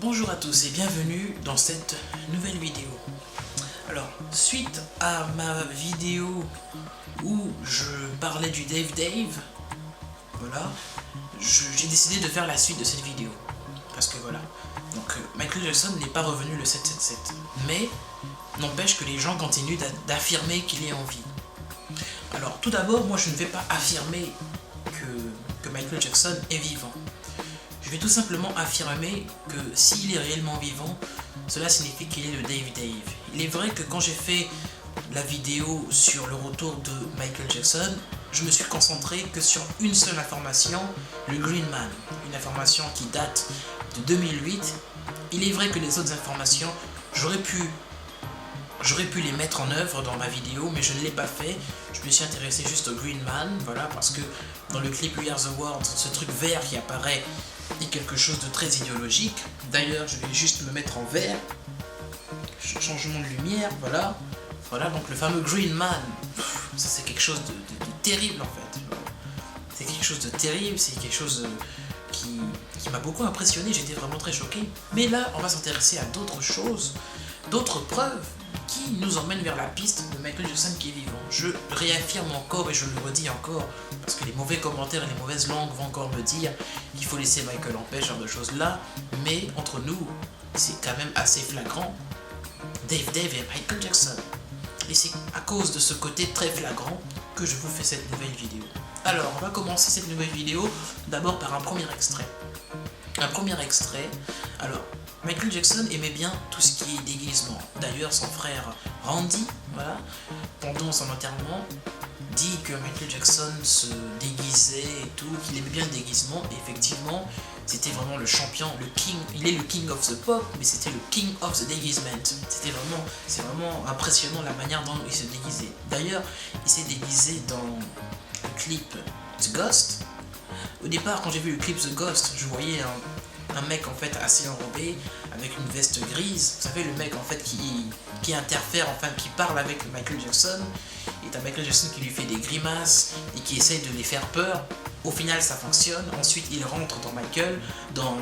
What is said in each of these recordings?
Bonjour à tous et bienvenue dans cette nouvelle vidéo. Alors, suite à ma vidéo où je parlais du Dave, voilà, j'ai décidé de faire la suite de cette vidéo. Parce que voilà, donc Michael Jackson n'est pas revenu le 777. Mais, n'empêche que les gens continuent d'affirmer qu'il est en vie. Alors, tout d'abord, moi je ne vais pas affirmer que Michael Jackson est vivant. Je vais tout simplement affirmer que s'il est réellement vivant, cela signifie qu'il est le Dave. Il est vrai que quand j'ai fait la vidéo sur le retour de Michael Jackson, je me suis concentré que sur une seule information, le Green Man, une information qui date de 2008. Il est vrai que les autres informations, j'aurais pu les mettre en œuvre dans ma vidéo, mais je ne l'ai pas fait. Je me suis intéressé juste au Green Man, voilà, parce que dans le clip We Are The World, ce truc vert qui apparaît est quelque chose de très idéologique. D'ailleurs, je vais juste me mettre en vert. Changement de lumière, voilà. Voilà, donc le fameux Green Man, ça c'est quelque chose de terrible en fait. C'est quelque chose de terrible, c'est quelque chose qui m'a beaucoup impressionné, j'étais vraiment très choqué. Mais là, on va s'intéresser à d'autres choses, d'autres preuves qui nous emmènent vers la piste de Michael Jackson qui est vivant. Je réaffirme encore et je le redis encore, parce que les mauvais commentaires et les mauvaises langues vont encore me dire qu'il faut laisser Michael en paix, ce genre de choses là, mais entre nous, c'est quand même assez flagrant. Dave et Michael Jackson. Et c'est à cause de ce côté très flagrant que je vous fais cette nouvelle vidéo. Alors, on va commencer cette nouvelle vidéo d'abord par un premier extrait. Un premier extrait. Alors, Michael Jackson aimait bien tout ce qui est déguisement. D'ailleurs, son frère Randy, voilà, pendant son enterrement, dit que Michael Jackson se déguisait et tout, qu'il aimait bien le déguisement. Et effectivement, c'était vraiment le champion, le king. Il est le king of the pop, mais c'était le king of the déguisement. C'est vraiment impressionnant la manière dont il se déguisait. D'ailleurs, il s'est déguisé dans le clip The Ghost. Au départ, quand j'ai vu le clip The Ghost, je voyais un mec en fait assez enrobé avec une veste grise. Vous savez, le mec en fait qui interfère, enfin qui parle avec Michael Jackson. Et t'as Michael Jackson qui lui fait des grimaces et qui essaye de les faire peur. Au final, ça fonctionne. Ensuite, il rentre dans Michael, dans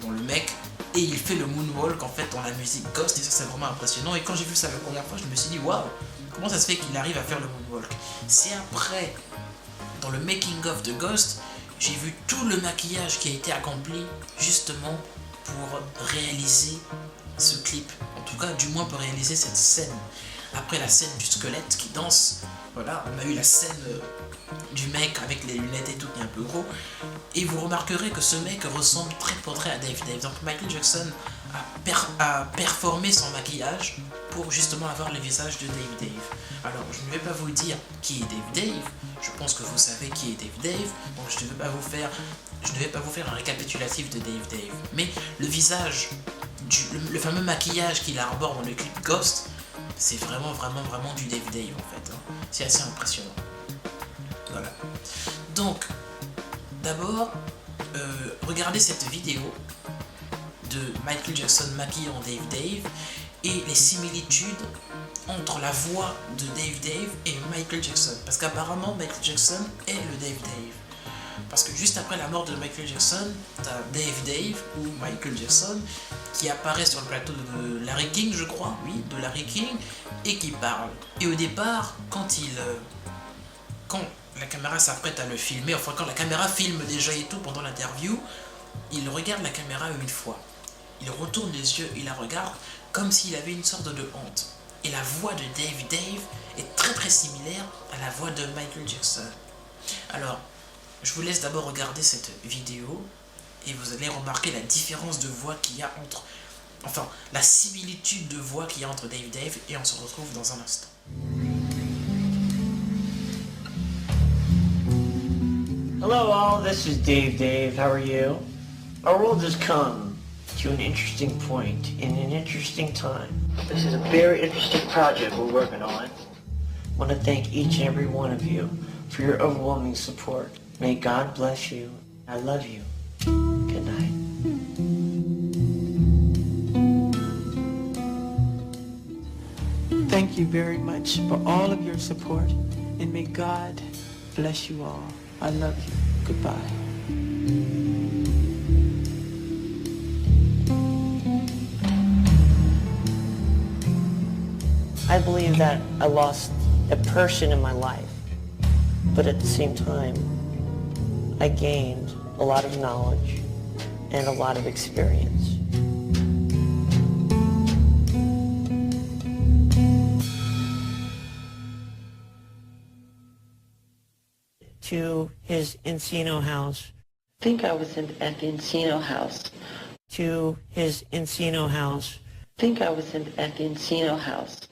le mec, et il fait le moonwalk en fait dans la musique Ghost. Et ça, c'est vraiment impressionnant. Et quand j'ai vu ça la première fois, je me suis dit waouh, comment ça se fait qu'il arrive à faire le moonwalk? C'est après, dans le making of de Ghost, j'ai vu tout le maquillage qui a été accompli justement pour réaliser ce clip. En tout cas, du moins pour réaliser cette scène. Après la scène du squelette qui danse, voilà, on a eu la scène du mec avec les lunettes et tout qui est un peu gros. Et vous remarquerez que ce mec ressemble très portrait à Dave. Donc Michael Jackson a performé son maquillage pour justement avoir le visage de Dave. Alors je ne vais pas vous dire qui est Dave. Je pense que vous savez qui est Dave. Donc je ne vais pas vous faire un récapitulatif de Dave. Mais le visage, le fameux maquillage qu'il arbore dans le clip Ghost, c'est vraiment du Dave en fait. Hein. C'est assez impressionnant. Voilà. Donc, d'abord, regardez cette vidéo de Michael Jackson maquillé en Dave et les similitudes entre la voix de Dave et Michael Jackson. Parce qu'apparemment, Michael Jackson est le Dave. Parce que juste après la mort de Michael Jackson, t'as Dave ou Michael Jackson qui apparaît sur le plateau de Larry King, je crois, oui, de Larry King, et qui parle. Et au départ, quand la caméra s'apprête à le filmer, enfin quand la caméra filme déjà et tout pendant l'interview, il regarde la caméra une fois. Il retourne les yeux, il la regarde comme s'il avait une sorte de honte. Et la voix de Dave est très similaire à la voix de Michael Jackson. Alors, je vous laisse d'abord regarder cette vidéo et vous allez remarquer la différence de voix qu'il y a entre... Enfin, la similitude de voix qu'il y a entre Dave et on se retrouve dans un instant. Hello all, this is Dave. How are you? Our world has come to an interesting point in an interesting time. This is a very interesting project we're working on. I want to thank each and every one of you for your overwhelming support. May God bless you. I love you. Good night. Thank you very much for all of your support, and may God bless you all. I love you. Goodbye. I believe that I lost a person in my life, but at the same time, I gained a lot of knowledge and a lot of experience. To his Encino house. I think I was at the Encino house. To his Encino house. I think I was at the Encino house.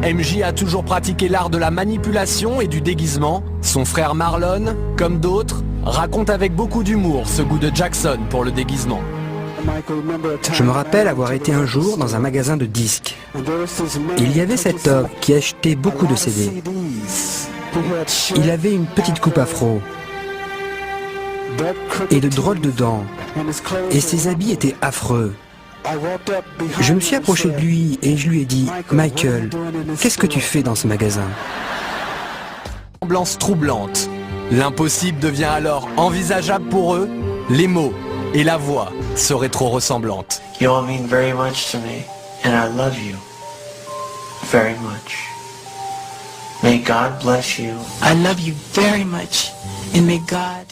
MJ a toujours pratiqué l'art de la manipulation et du déguisement. Son frère Marlon, comme d'autres, raconte avec beaucoup d'humour ce goût de Jackson pour le déguisement. Je me rappelle avoir été un jour dans un magasin de disques. Il y avait cet homme qui achetait beaucoup de CD. Il avait une petite coupe afro et de drôles de dents, et ses habits étaient affreux. Je me suis approché de lui et je lui ai dit « Michael, qu'est-ce que tu fais dans ce magasin ?» Ambiance troublante. L'impossible devient alors envisageable pour eux. Les mots et la voix seraient trop ressemblantes. You all mean very much to me, and I love you very much. May God bless you. I love you very much, and may God...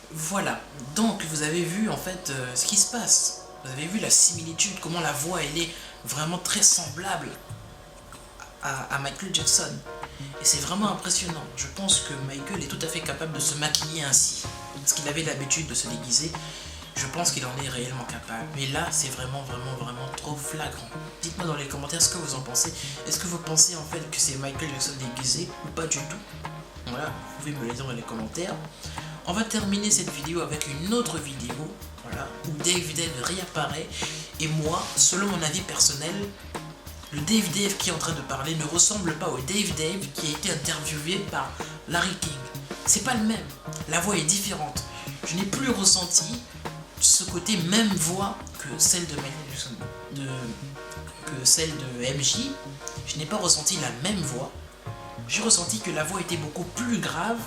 Voilà, donc vous avez vu en fait ce qui se passe. Vous avez vu la similitude, comment la voix elle est vraiment très semblable à Michael Jackson. Et c'est vraiment impressionnant. Je pense que Michael est tout à fait capable de se maquiller ainsi. Parce qu'il avait l'habitude de se déguiser. Je pense qu'il en est réellement capable. Mais là, c'est vraiment trop flagrant. Dites-moi dans les commentaires ce que vous en pensez. Est-ce que vous pensez en fait que c'est Michael Jackson déguisé ou pas du tout? Voilà, vous pouvez me le dire dans les commentaires. On va terminer cette vidéo avec une autre vidéo, voilà, où Dave réapparaît. Et moi, selon mon avis personnel, le Dave qui est en train de parler ne ressemble pas au Dave qui a été interviewé par Larry King. C'est pas le même, la voix est différente. Je n'ai plus ressenti ce côté même voix que celle de MJ. Je n'ai pas ressenti la même voix. J'ai ressenti que la voix était beaucoup plus grave,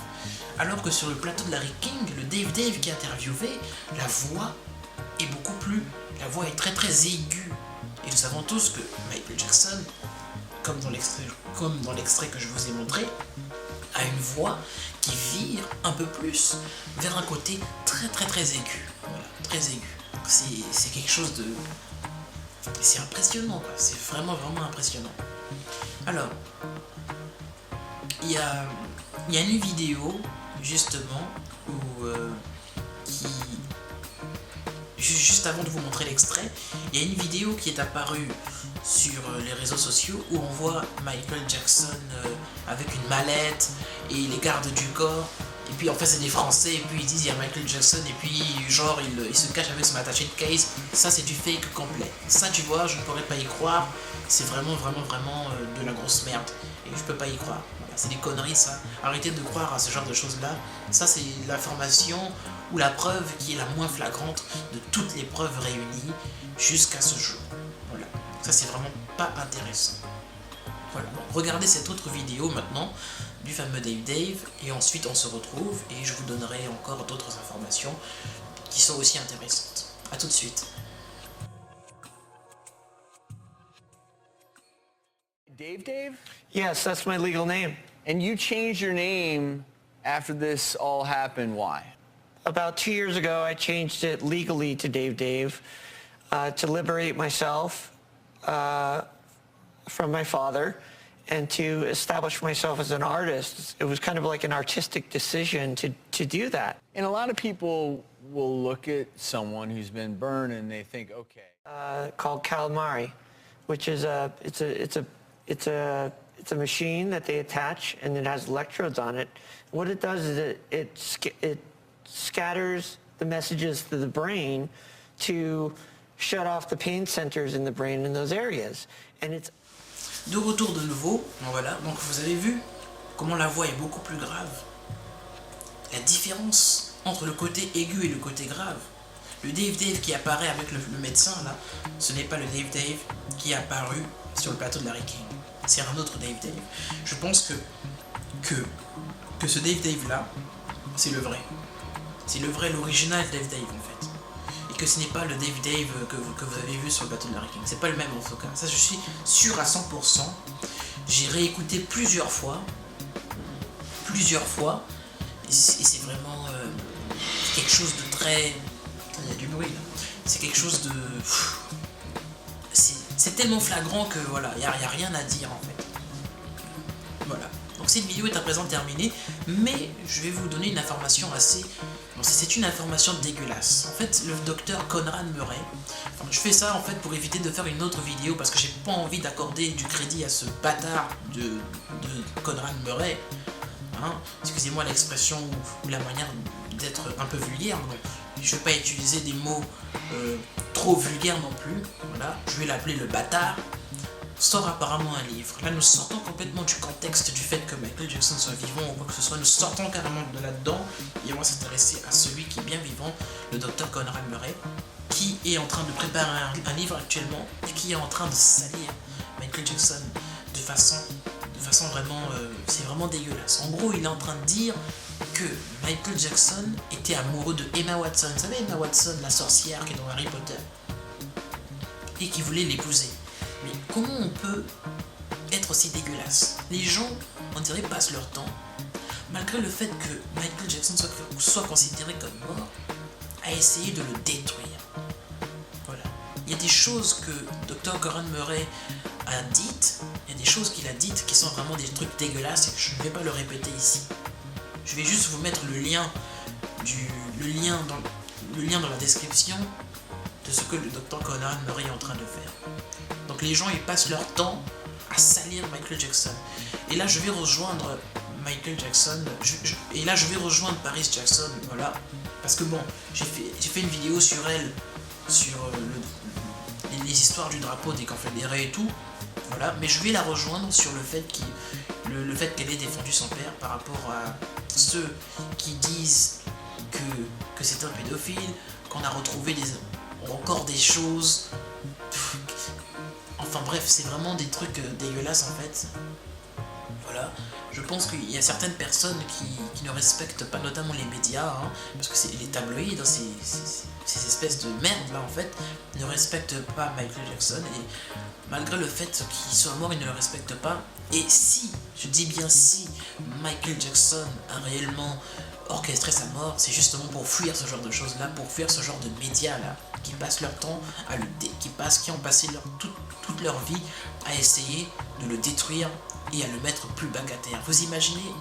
alors que sur le plateau de Larry King, le Dave qui est interviewé, la voix est très aiguë. Et nous savons tous que Michael Jackson, comme dans l'extrait que je vous ai montré, a une voix qui vire un peu plus vers un côté très aigu. Voilà, très aigu. C'est quelque chose de... C'est impressionnant, quoi. C'est vraiment impressionnant. Alors, il y a une vidéo justement où juste avant de vous montrer l'extrait, il y a une vidéo qui est apparue sur les réseaux sociaux où on voit Michael Jackson avec une mallette et les gardes du corps, et puis en fait c'est des Français, et puis ils disent il y a Michael Jackson, et puis genre il se cache avec son attaché de case. Ça c'est du fake complet. Ça tu vois, je ne pourrais pas y croire. C'est vraiment de la grosse merde et je peux pas y croire. Voilà, c'est des conneries ça. Arrêtez de croire à ce genre de choses là. Ça c'est l'information ou la preuve qui est la moins flagrante de toutes les preuves réunies jusqu'à ce jour. Voilà, ça c'est vraiment pas intéressant. Voilà, donc regardez cette autre vidéo maintenant du fameux Dave et ensuite on se retrouve et je vous donnerai encore d'autres informations qui sont aussi intéressantes. A tout de suite. Dave? Yes, that's my legal name. And you changed your name after this all happened, why? About 2 years ago, I changed it legally to Dave to liberate myself from my father and to establish myself as an artist. It was kind of like an artistic decision to do that. And a lot of people will look at someone who's been burned and they think, okay. Called calamari, which is it's a machine that they attach and it has electrodes on it. What it does is it scatters the messages to the brain to shut off the pain centers in the brain in those areas. And it's... De retour de nouveau, voilà, donc vous avez vu comment la voix est beaucoup plus grave. La différence entre le côté aigu et le côté grave. Le Dave qui apparaît avec le médecin là, ce n'est pas le Dave qui est apparu sur le plateau de Larry King. C'est un autre Dave. Je pense que ce Dave là, c'est le vrai. C'est le vrai, l'original Dave en fait. Et que ce n'est pas le Dave que vous avez vu sur le bateau de Larry King. C'est pas le même en tout cas. Ça, je suis sûr à 100%. J'ai réécouté plusieurs fois. Et c'est vraiment quelque chose de très... Il y a du bruit là. C'est quelque chose de... C'est tellement flagrant que voilà, il n'y a rien à dire en fait. Voilà. Donc cette vidéo est à présent terminée, mais je vais vous donner une information assez... Bon, c'est une information dégueulasse. En fait, le docteur Conrad Murray... Enfin, je fais ça en fait pour éviter de faire une autre vidéo parce que j'ai pas envie d'accorder du crédit à ce bâtard de Conrad Murray. Hein, excusez-moi l'expression ou la manière d'être un peu vulgaire, donc je vais pas utiliser des mots trop vulgaires non plus, voilà, je vais l'appeler le bâtard, sort apparemment un livre. Là nous sortons complètement du contexte du fait que Michael Jackson soit vivant ou quoi que ce soit, nous sortons carrément de là-dedans et on va s'intéresser à celui qui est bien vivant, le docteur Conrad Murray, qui est en train de préparer un livre actuellement et qui est en train de salir Michael Jackson de façon vraiment, c'est vraiment dégueulasse. En gros, il est en train de dire que Michael Jackson était amoureux de Emma Watson. Vous savez, Emma Watson, la sorcière qui est dans Harry Potter, et qui voulait l'épouser. Mais comment on peut être aussi dégueulasse? Les gens, on dirait, passent leur temps, malgré le fait que Michael Jackson soit considéré comme mort, à essayer de le détruire. Voilà. Il y a des choses que Dr. Conrad Murray a dites, il y a des choses qu'il a dites qui sont vraiment des trucs dégueulasses et que je ne vais pas le répéter ici. Je vais juste vous mettre le lien dans la description de ce que le Dr. Conrad Murray est en train de faire. Donc les gens ils passent leur temps à salir Michael Jackson. Et là je vais rejoindre Michael Jackson, et là je vais rejoindre Paris Jackson, voilà. Parce que bon, j'ai fait une vidéo sur elle, sur les histoires du drapeau des Confédérés et tout. Voilà, mais je vais la rejoindre sur le fait qu'elle ait défendu son père par rapport à ceux qui disent que c'est un pédophile, qu'on a retrouvé encore des choses. Enfin bref, c'est vraiment des trucs dégueulasses en fait. Voilà, je pense qu'il y a certaines personnes qui ne respectent pas, notamment les médias, hein, parce que c'est les tabloïds, hein, ces espèces de merde là en fait, ne respectent pas Michael Jackson, et malgré le fait qu'il soit mort, ils ne le respectent pas. Et si, je dis bien si, Michael Jackson a réellement orchestré sa mort, c'est justement pour fuir ce genre de choses là, pour fuir ce genre de médias là, qui passent leur temps à qui ont passé toute leur vie à essayer de le détruire et à le mettre plus bas qu'à terre. Vous imaginez,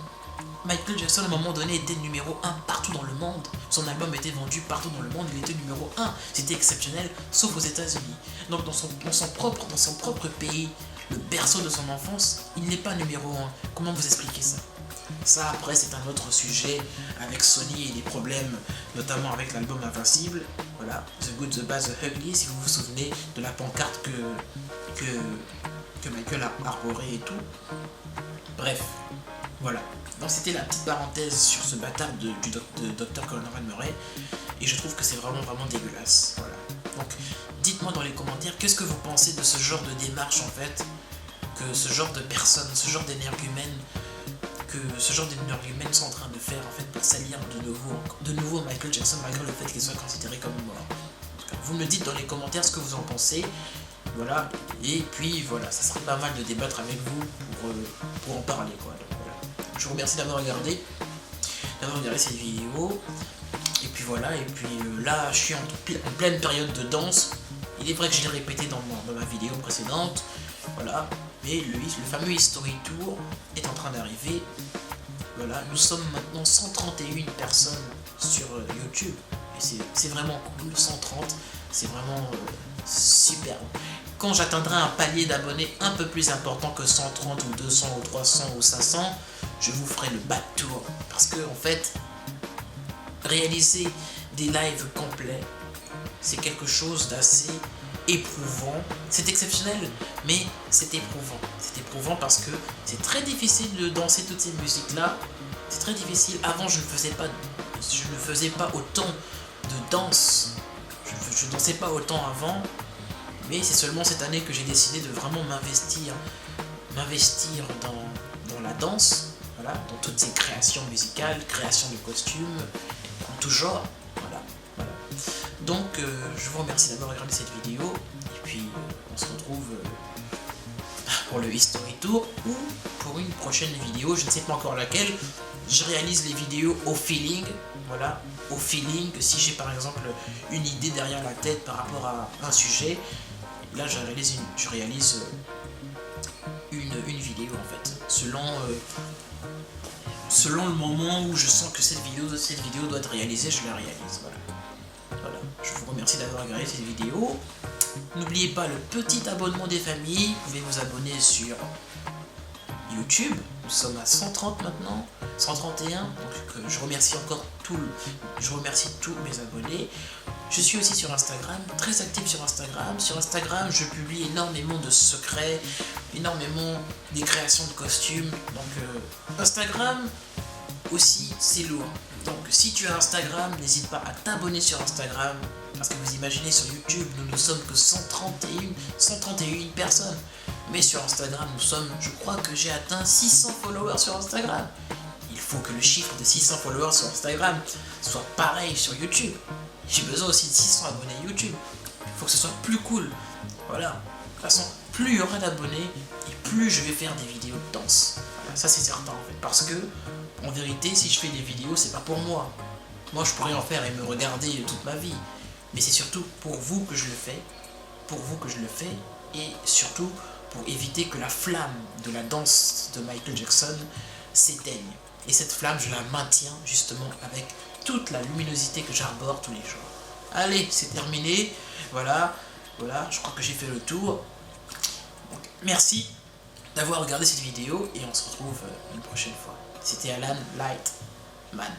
Michael Jackson à un moment donné était numéro 1 partout dans le monde. Son album était vendu partout dans le monde, il était numéro 1. C'était exceptionnel, sauf aux États-Unis. Donc dans son propre pays, le berceau de son enfance, il n'est pas numéro 1. Comment vous expliquez ça? Ça après c'est un autre sujet avec Sony et les problèmes, notamment avec l'album Invincible. Voilà, The Good, The Bad, The Ugly, si vous vous souvenez de la pancarte que Michael a arboré et tout. Bref, voilà. Donc c'était la petite parenthèse sur ce bâtard de Dr. Conrad Murray, et je trouve que c'est vraiment dégueulasse. Voilà. Donc dites-moi dans les commentaires qu'est-ce que vous pensez de ce genre de démarche en fait, que ce genre de personnes, ce genre d'énergumènes sont en train de faire en fait pour salir de nouveau Michael Jackson malgré le fait qu'il soit considéré comme mort. Vous me dites dans les commentaires ce que vous en pensez. Voilà, et puis voilà, ça serait pas mal de débattre avec vous pour en parler quoi. Donc, voilà. Je vous remercie d'avoir regardé cette vidéo. Et puis voilà, et puis là je suis en pleine période de danse. Il est vrai que je l'ai répété dans ma vidéo précédente. Voilà, mais le fameux History Tour est en train d'arriver. Voilà, nous sommes maintenant 131 personnes sur YouTube. Et c'est vraiment cool, 130, c'est vraiment super. Quand j'atteindrai un palier d'abonnés un peu plus important que 130 ou 200 ou 300 ou 500, je vous ferai le back tour. Parce que en fait, réaliser des lives complets, c'est quelque chose d'assez éprouvant. C'est exceptionnel, mais c'est éprouvant. C'est éprouvant parce que c'est très difficile de danser toutes ces musiques-là. C'est très difficile. Avant, je ne faisais pas autant de danse. Je ne dansais pas autant avant. Mais c'est seulement cette année que j'ai décidé de vraiment m'investir dans la danse, voilà, dans toutes ces créations musicales, création de costumes, en tout genre, voilà. Donc je vous remercie d'avoir regardé cette vidéo, et puis on se retrouve pour le History Tour ou pour une prochaine vidéo, je ne sais pas encore laquelle. Je réalise les vidéos au feeling, voilà, au feeling. Si j'ai par exemple une idée derrière la tête par rapport à un sujet, là je réalise une vidéo en fait, selon le moment où je sens que cette vidéo doit être réalisée, je la réalise, voilà. Je vous remercie d'avoir regardé cette vidéo. N'oubliez pas le petit abonnement des familles, vous pouvez vous abonner sur YouTube, nous sommes à 130 maintenant, 131, donc je remercie encore tous mes abonnés. Je suis aussi sur Instagram, très actif sur Instagram. Sur Instagram, je publie énormément de secrets, énormément des créations de costumes. Donc Instagram aussi, c'est lourd. Donc si tu as Instagram, n'hésite pas à t'abonner sur Instagram. Parce que vous imaginez, sur YouTube, nous ne sommes que 131 personnes. Mais sur Instagram, je crois que j'ai atteint 600 followers sur Instagram. Il faut que le chiffre de 600 followers sur Instagram soit pareil sur YouTube. J'ai besoin aussi de 600 abonnés YouTube. Il faut que ce soit plus cool. Voilà. De toute façon, plus il y aura d'abonnés, et plus je vais faire des vidéos de danse. Voilà, ça c'est certain en fait. Parce que, en vérité, si je fais des vidéos, c'est pas pour moi. Moi, je pourrais en faire et me regarder toute ma vie. Mais c'est surtout pour vous que je le fais. Pour vous que je le fais. Et surtout pour éviter que la flamme de la danse de Michael Jackson s'éteigne. Et cette flamme, je la maintiens justement avec toute la luminosité que j'arbore tous les jours. Allez, c'est terminé. Voilà, je crois que j'ai fait le tour. Donc, merci d'avoir regardé cette vidéo et on se retrouve une prochaine fois. C'était Alan Lightman.